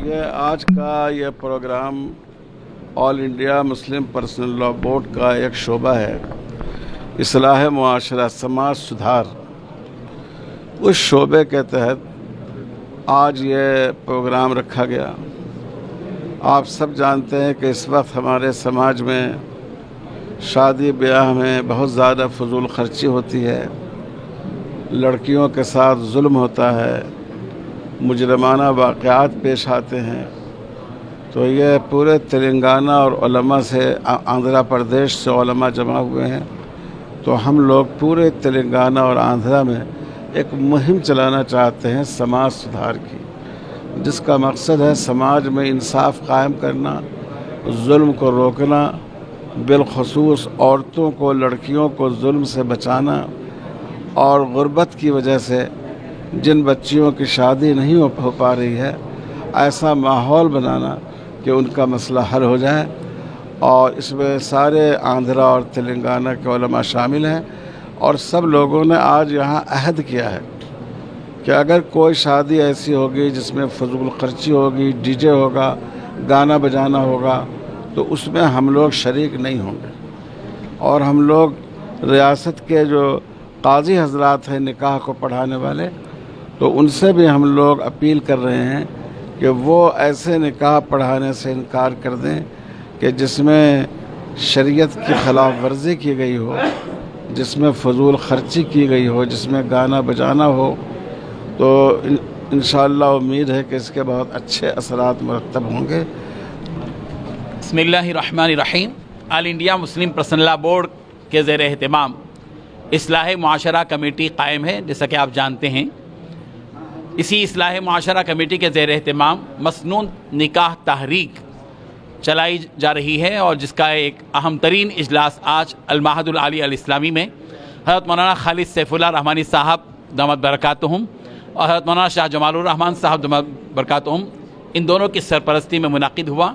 ये आज का ये program all India Muslim personal law board का एक शोबा है, इस्लाह मुआशरा समाज सुधार। उस शोबे के तहत आज ये प्रोग्राम रखा गया। आप सब जानते हैं कि इस वक्त हमारे समाज में शादी ब्याह में बहुत ज़्यादा फजूल खर्ची होती है, लड़कियों के साथ जुल्म होता है, मुजरमाना वाक़यात पेश आते हैं। तो ये पूरे तेलंगाना और उलमा से आंध्र प्रदेश से उलमा जमा हुए हैं। तो हम लोग पूरे तेलंगाना और आंध्रा में एक मुहिम चलाना चाहते हैं समाज सुधार की, जिसका मकसद है समाज में इंसाफ कायम करना, जुल्म को रोकना, बिलखसूस औरतों को, लड़कियों को जुल्म से बचाना, और गुर्बत की वजह से जिन बच्चियों की शादी नहीं हो पा रही है, ऐसा माहौल बनाना कि उनका मसला हल हो जाए। और इसमें सारे आंध्रा और तेलंगाना के उलमा शामिल हैं। और सब लोगों ने आज यहाँ अहद किया है कि अगर कोई शादी ऐसी होगी जिसमें फजूल खर्ची होगी, डीजे होगा, गाना बजाना होगा, तो उसमें हम लोग शरीक नहीं होंगे। और हम लोग रियासत के जो काजी हजरात हैं निकाह को पढ़ाने वाले, तो उनसे भी हम लोग अपील कर रहे हैं कि वो ऐसे निकाह पढ़ाने से इनकार कर दें कि जिसमें शरीयत की खिलाफ वर्जी की गई हो, जिसमें फजूल खर्ची की गई हो, जिसमें गाना बजाना हो। तो इंशाअल्लाह उम्मीद है कि इसके बहुत अच्छे असरात मुरत्तब होंगे। बिस्मिल्लाहिर्रहमानिर्रहीम। All India Muslim personal law board के ज़ेर एहतमाम इस्लाह मुआशरा कमेटी कायम है, जैसा कि आप जानते हैं। इसी इस्लाह मुआशरा कमेटी के ज़ेर एहतमाम मसनून निकाह तहरीक चलाई जा रही है, और जिसका एक अहम तरीन इजलास आज अल-महदुल आली अल-इस्लामी में हज़रत मौलाना खालिद सैफुल्लाह रहमानी साहब दामत बरकातुहुम और हज़रत मौलाना शाह जमालुर रहमान साहब दामत बरकातुहुम, इन दोनों की सरपरस्ती में मुनाकिद हुआ।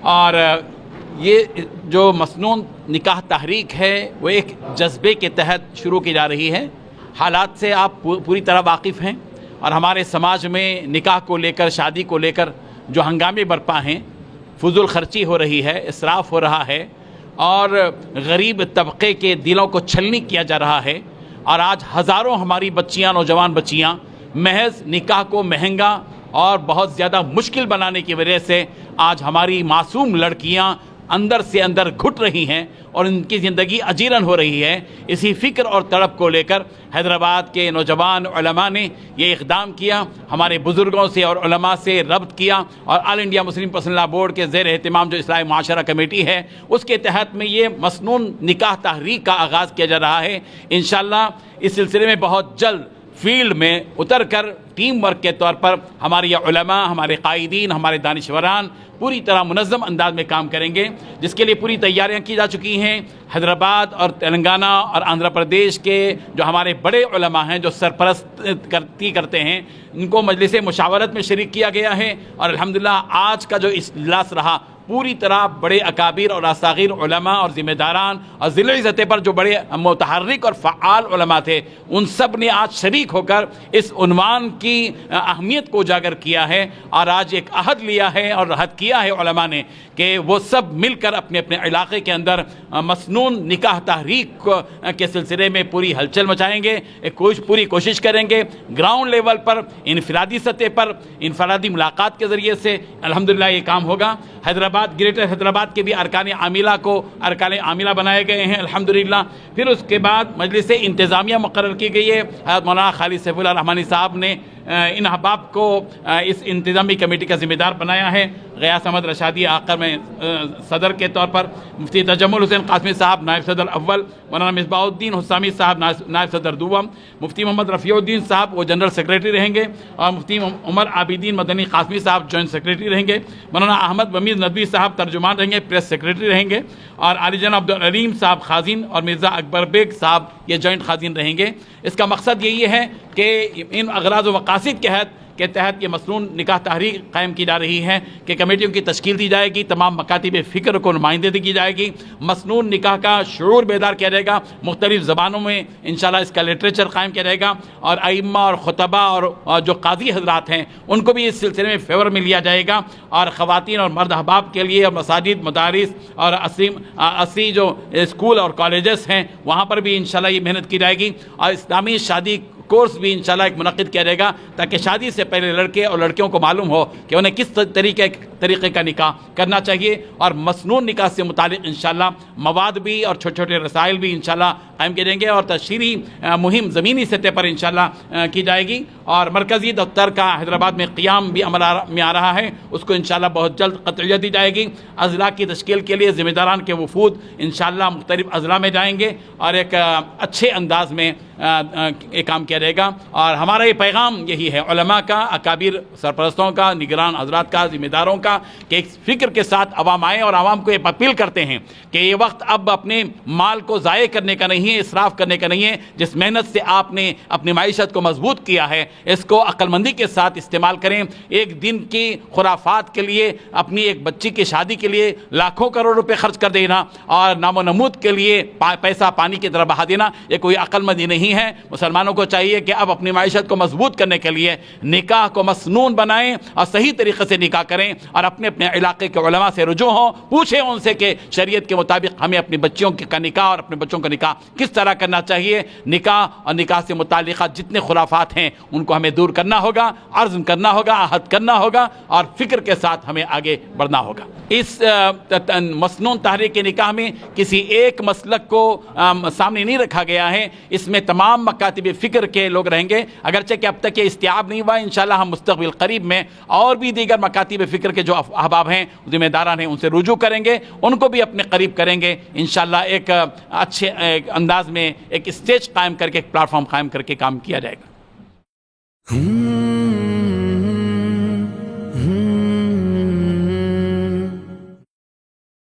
और ये जो मसनून निकाह तहरीक है वो एक जज्बे के तहत शुरू की जा रही है। हालात से आप पूरी तरह वाकिफ़ हैं, और हमारे समाज में निकाह को लेकर, शादी को लेकर जो हंगामे बरपा हैं, फजूल खर्ची हो रही है, इसराफ़ हो रहा है, और गरीब तबके के दिलों को छलनी किया जा रहा है। और आज हज़ारों हमारी बच्चियाँ, नौजवान बच्चियाँ महज निकाह को महंगा और बहुत ज़्यादा मुश्किल बनाने की वजह से आज हमारी मासूम लड़कियाँ अंदर से अंदर घुट रही हैं और उनकी ज़िंदगी अजीरन हो रही है। इसी फ़िक्र और तड़प को लेकर हैदराबाद के नौजवान उलमा ने ये इक़दाम किया, हमारे बुज़ुर्गों से और उलमा से रब्त किया, और all India Muslim personal law board के ज़ेर एहतमाम जो इस्लाह मुआशरा कमेटी है उसके तहत में ये मसनून निकाह तहरीक का आगाज़ किया जा रहा है। इंशाअल्लाह इस सिलसिले में बहुत जल्द फील्ड में उतर कर टीम वर्क के तौर पर हमारे ये उलमा, हमारे कायदीन, हमारे दानिशवरान पूरी तरह मुनज़्ज़म अंदाज में काम करेंगे, जिसके लिए पूरी तैयारियां की जा चुकी हैं। हैदराबाद और तेलंगाना और आंध्र प्रदेश के जो हमारे बड़े उलमा हैं, जो सरपरस्ती करते हैं, इनको मजलिस मुशावरत में शरीक किया गया है। और अल्हम्दुलिल्लाह आज का जो इजलास रहा, पूरी तरह बड़े अकाबिर और असागिर उलमा और ज़िम्मेदारान और ज़िले सतह पर जो बड़े मुतहर्रिक और फ़आल उलमा थे, उन सब ने आज शरीक होकर इस उन्वान की अहमियत को उजागर किया है। और आज एक अहद लिया है और अहद किया है उलमा ने कि वो सब मिलकर अपने अपने इलाके के अंदर मसनून निकाह तहरीक के सिलसिले में पूरी हलचल मचाएंगे, पूरी कोशिश करेंगे। ग्राउंड लेवल पर, इनफरादी सतह पर, इनफरादी मुलाकात के ज़रिए से अल्हम्दुलिल्लाह ये काम होगा। हैदराबाद, ग्रेटर हैदराबाद के भी अरकान आमिला को अरकान आमिला बनाए गए हैं अल्हम्दुलिल्लाह। फिर उसके बाद मजलिस इंतज़ामिया मुक़र्रर की गई है। हज़रत मौलाना खालिद सैफुल्लाह रहमानी साहब ने इन अहबाब को इस इंतज़ामी कमेटी का ज़िम्मेदार बनाया है। ग़ियास अहमद रशादी आखिर में सदर के तौर पर, मुफ्ती तजम्मुल हुसैन कासमी साहब नायब सदर अव्वल, मौलाना मिसबाहुद्दीन हुसामी साहब नायब सदर दुवम, मुफ्ती मोहम्मद रफ़ीउद्दीन साहब वो जनरल सेक्रेटरी रहेंगे, और मुफ्ती उमर आबिदीन मदनी कासमी साहब जॉइंट सेक्रेटरी रहेंगे, मौलाना अहमद वमीज़ नदवी साहब तर्जुमान रहेंगे, प्रेस सेक्रेटरी रहेंगे, और आलिजन अब्दुल अलीम साहब खाजिन और मिर्ज़ा अकबर बेग साहब ये जॉइंट खाजिन रहेंगे। इसका मकसद यही है कि इन अगराज़ व मकासिद के तहत کے تحت یہ مسنون نکاح تحریک قائم کی جا رہی ہے کہ کمیٹیوں کی تشکیل دی جائے گی، تمام مکاتب فکر کو نمائندگی کی جائے گی، مسنون نکاح کا شعور بیدار کیا جائے گا، مختلف زبانوں میں انشاءاللہ اس کا لٹریچر قائم کیا جائے گا، اور ائمہ اور خطبہ اور جو قاضی حضرات ہیں ان کو بھی اس سلسلے میں فیور میں لیا جائے گا، اور خواتین اور مرد احباب کے لیے مساجد، مدارس اور اصلی جو اسکول اور کالجز ہیں وہاں پر بھی انشاءاللہ یہ محنت کی جائے گی، اور اسلامی شادی کورس بھی انشاءاللہ ایک منعقد کیا جائے گا تاکہ شادی سے پہلے لڑکے اور لڑکیوں کو معلوم ہو کہ انہیں کس طریقے کا نکاح کرنا چاہیے، اور مسنون نکاح سے متعلق انشاءاللہ مواد بھی اور چھوٹے چھوٹے رسائل بھی انشاءاللہ قائم کیے جائیں گے، اور تشہیری مہم زمینی سطح پر انشاءاللہ کی جائے گی، اور مرکزی دفتر کا حیدرآباد میں قیام بھی عمل میں آ رہا ہے، اس کو انشاءاللہ بہت جلد قطعیت دی جائے گی۔ اضلاع کی تشکیل کے لیے ذمہ داران کے وفود انشاءاللہ مختلف اضلاع میں جائیں گے، اور ایک اچھے انداز میں یہ کام کیا جائے گا، اور ہمارا یہ پیغام یہی ہے علماء کا، اکابر سرپرستوں کا، نگران حضرات کا، ذمہ داروں کا، کہ ایک فکر کے ساتھ عوام آئیں اور عوام کو یہ اپیل کرتے ہیں کہ یہ وقت اب اپنے مال کو ضائع کرنے کا نہیں ہے، اسراف کرنے کا نہیں ہے، جس محنت سے آپ نے اپنی معیشت کو مضبوط کیا ہے اس کو عقل مندی کے ساتھ استعمال کریں۔ ایک دن کی خرافات کے لیے، اپنی ایک بچی کی شادی کے لیے لاکھوں کروڑ روپے خرچ کر دینا اور نام و نمود کے لیے پیسہ پانی کی طرح بہا دینا، یہ کوئی عقل مندی نہیں ہے۔ مسلمانوں کو چاہیے کہ اب اپنی معیشت کو مضبوط کرنے کے لیے نکاح کو مسنون بنائیں اور صحیح طریقے سے نکاح کریں، اور اپنے اپنے علاقے کے علماء سے رجوع ہوں، پوچھیں ان سے کہ شریعت کے مطابق ہمیں اپنی بچیوں کا نکاح اور اپنے بچوں کا نکاح کس طرح کرنا چاہیے۔ نکاح اور نکاح سے متعلقہ جتنے خرافات ہیں ان کو ہمیں دور کرنا ہوگا، عرض کرنا ہوگا، عہد کرنا ہوگا، اور فکر کے ساتھ ہمیں آگے بڑھنا ہوگا۔ اس مسنون تحریک نکاح میں کسی ایک مسلک کو سامنے نہیں رکھا گیا ہے، اس میں تمام مکاتب فکر کے لوگ رہیں گے، اگرچہ کہ اب تک یہ استیعاب نہیں ہوا، انشاءاللہ ہم مستقبل قریب میں اور بھی دیگر مکاتب فکر کے جو احباب ہیں، ذمہ داران ہیں، ان سے رجوع کریں گے، ان کو بھی اپنے قریب کریں گے، انشاءاللہ ایک اچھے انداز میں ایک اسٹیج قائم کر کے، ایک پلیٹ فارم قائم کر کے کام کیا جائے گا۔